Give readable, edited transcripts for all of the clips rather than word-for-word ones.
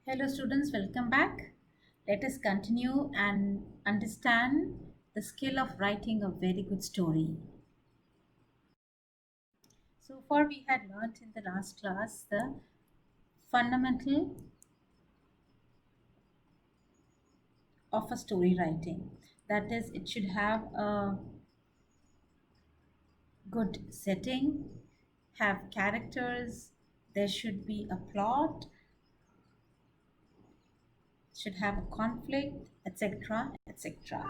Hello, students, welcome back. Let us continue and understand the skill of writing a very good story. So far, we had learnt in the last class the fundamental of a story writing. That is, it should have a good setting, have characters, there should be a plot, should have a conflict, etc. etc.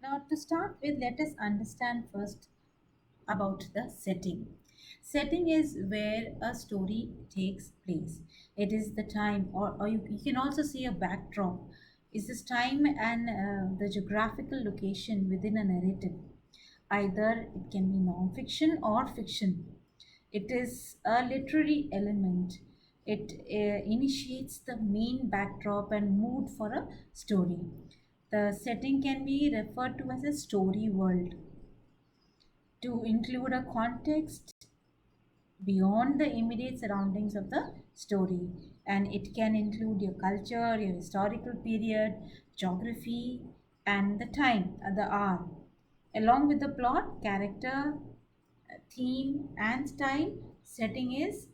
Now, to start with, let us understand first about the setting. Setting is where a story takes place. It is the time, or you can also see a backdrop. Is this time and the geographical location within a narrative? Either it can be non-fiction or fiction. It is a literary element. It initiates the main backdrop and mood for a story. The setting can be referred to as a story world to include a context beyond the immediate surroundings of the story, and it can include your culture, your historical period, geography, and the time, the hour, along with the plot, character, theme, and style. Setting is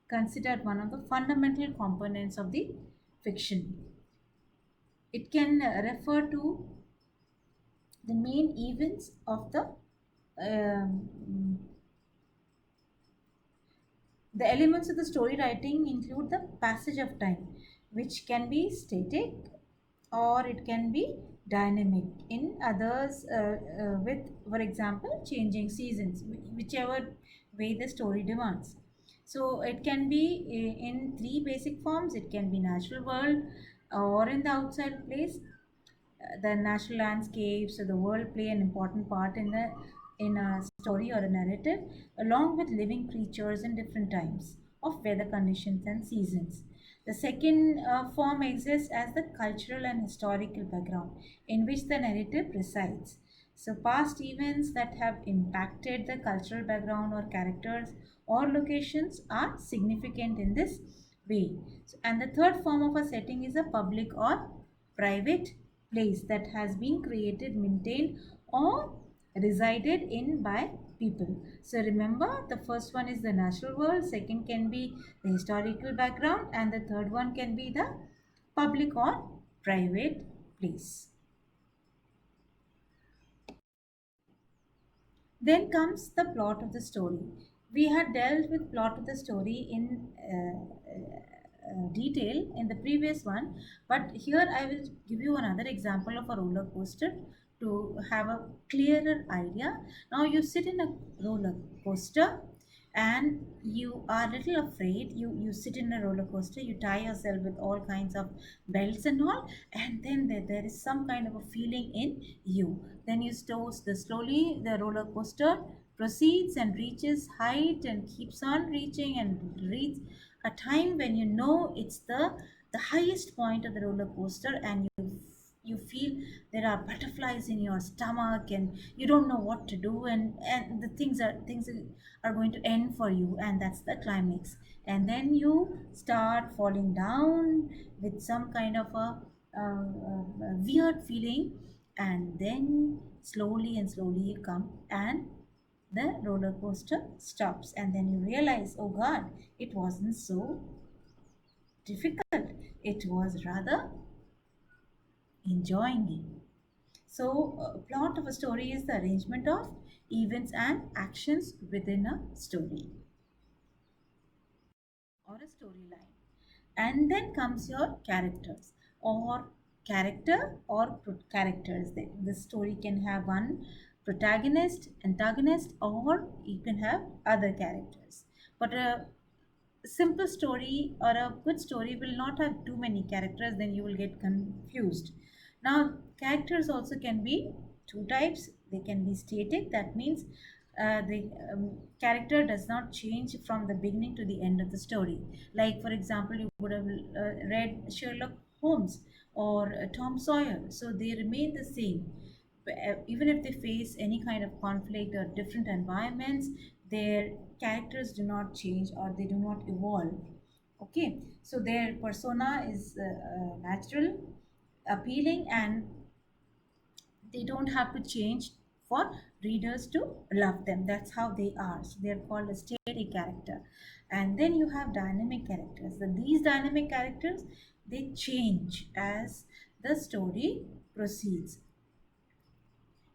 considered one of the fundamental components of the fiction. It can refer to the main events of um, the elements of the story writing include the passage of time, which can be static or it can be dynamic. In others, with, for example, changing seasons, whichever way the story demands. So it can be in three basic forms. It can be natural world or in the outside place. The natural landscapes or the world play an important part in a story or a narrative, along with living creatures in different times of weather conditions and seasons. The second form exists as the cultural and historical background in which the narrative resides. So, past events that have impacted the cultural background or characters or locations are significant in this way. So, and the third form of a setting is a public or private place that has been created, maintained, or resided in by people. So remember, the first one is the natural world, second can be the historical background, and the third one can be the public or private place. Then comes the plot of the story. We had dealt with plot of the story in detail in the previous one, but here I will give you another example of a roller coaster to have a clearer idea. Now you sit in a roller coaster and you are a little afraid. You sit in a roller coaster, you tie yourself with all kinds of belts and all, and then there is some kind of a feeling in you. Then you slowly the roller coaster proceeds and reaches height and keeps on reaching and reach a time when you know it's the highest point of the roller coaster, and you feel there are butterflies in your stomach and you don't know what to do, and the things are going to end for you, and that's the climax. And then you start falling down with some kind of a weird feeling, and then slowly and slowly you come and the roller coaster stops, and then you realize, oh god, it wasn't so difficult, it was rather enjoying it. So, plot of a story is the arrangement of events and actions within a story or a storyline. And then comes your characters or characters. The story can have one protagonist, antagonist, or you can have other characters. But a simple story or a good story will not have too many characters, then you will get confused. Now characters also can be two types. They can be static, that means the character does not change from the beginning to the end of the story. Like, for example, you would have read Sherlock Holmes or Tom Sawyer, so they remain the same. Even if they face any kind of conflict or different environments, their characters do not change or they do not evolve. Okay, so their persona is natural, appealing, and they don't have to change for readers to love them. That's how they are. So they're called a static character. And then you have dynamic characters. And these dynamic characters, they change as the story proceeds.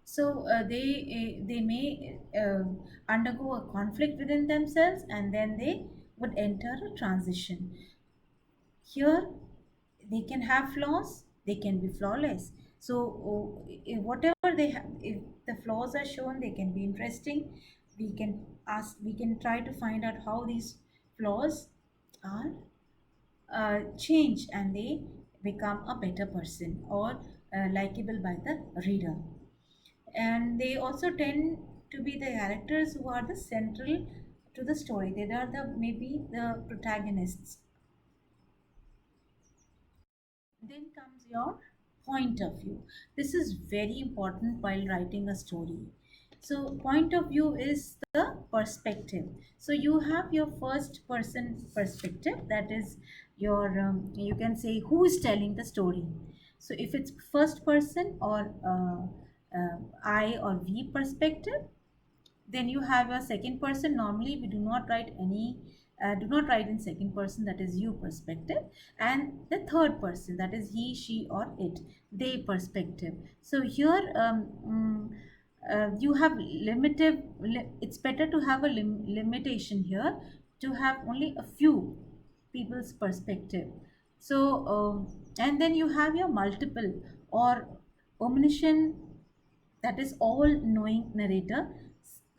So they may undergo a conflict within themselves, and then they would enter a transition. Here they can have flaws, they can be flawless. So whatever they have, if the flaws are shown, they can be interesting. We can try to find out how these flaws are changed, and they become a better person or likable by the reader. And they also tend to be the characters who are the central to the story. They are the maybe the protagonists. Then comes your point of view. This is very important while writing a story. So, point of view is the perspective. So, you have your first person perspective, that is your, you can say, who is telling the story. So, if it's first person or I or we perspective, then you have a second person. Normally we do not write in second person, that is you perspective. And the third person, that is he, she, or it, they perspective. So here you have it's better to have a limitation here, to have only a few people's perspective. So and then you have your multiple or omniscient, that is all knowing narrator.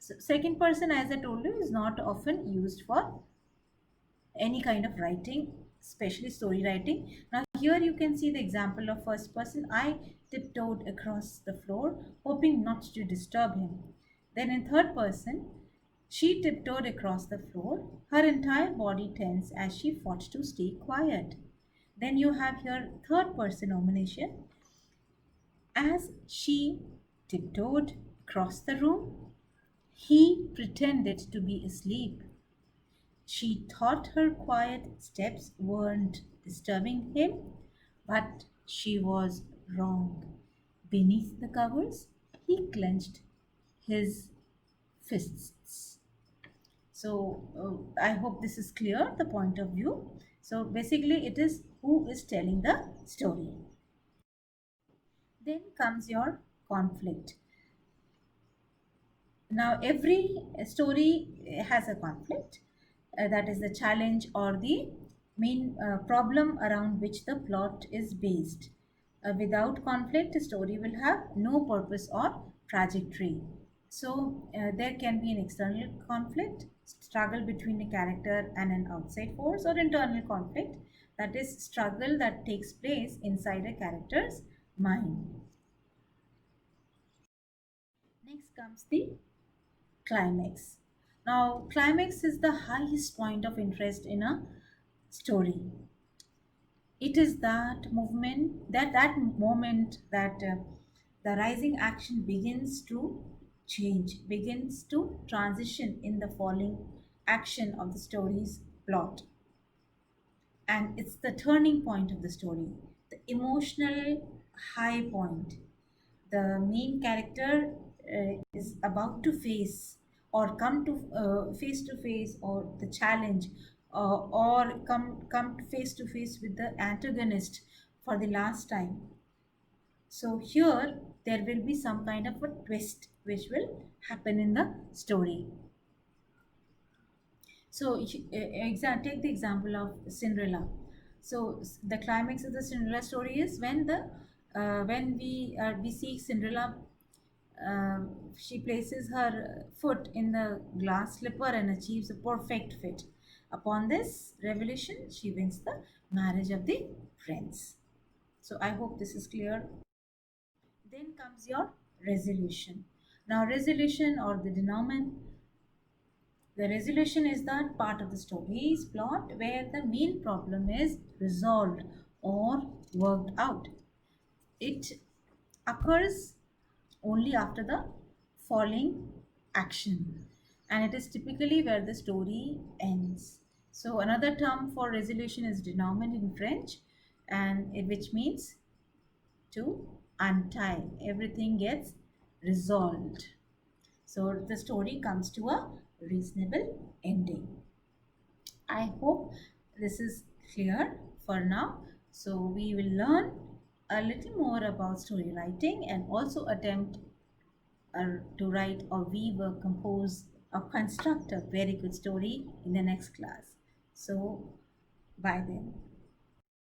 Second person, as I told you, is not often used for any kind of writing, especially story writing. Now here you can see the example of first person. I tiptoed across the floor, hoping not to disturb him. Then in third person, she tiptoed across the floor, her entire body tense as she fought to stay quiet. Then you have here third person nomination. As she tiptoed across the room, he pretended to be asleep. She thought her quiet steps weren't disturbing him, but she was wrong. Beneath the covers, he clenched his fists. So, I hope this is clear, the point of view. So, basically, it is who is telling the story. Then comes your conflict. Now, every story has a conflict, that is the challenge or the main problem around which the plot is based. Without conflict, a story will have no purpose or trajectory. So, there can be an external conflict, struggle between a character and an outside force, or internal conflict, that is, struggle that takes place inside a character's mind. Next comes the climax. Now, climax is the highest point of interest in a story. It is that movement, that moment that the rising action begins to change, begins to transition in the falling action of the story's plot. And it's the turning point of the story, the emotional high point. The main character is about to face or come to face or the challenge, or come face to face with the antagonist for the last time. So here there will be some kind of a twist which will happen in the story. So, take the example of Cinderella. So, the climax of the Cinderella story is when the when we see Cinderella, uh, she places her foot in the glass slipper and achieves a perfect fit. Upon this revelation, she wins the marriage of the prince. So, I hope this is clear. Then comes your resolution. Now, resolution or the resolution is that part of the story's plot where the main problem is resolved or worked out. It occurs only after the falling action. and it is typically where the story ends. So another term for resolution is denouement in French, and which means to untie. Everything gets resolved. So the story comes to a reasonable ending. I hope this is clear for now. So we will learn a little more about story writing and also attempt to write or weave or compose or construct a very good story in the next class. So, bye then.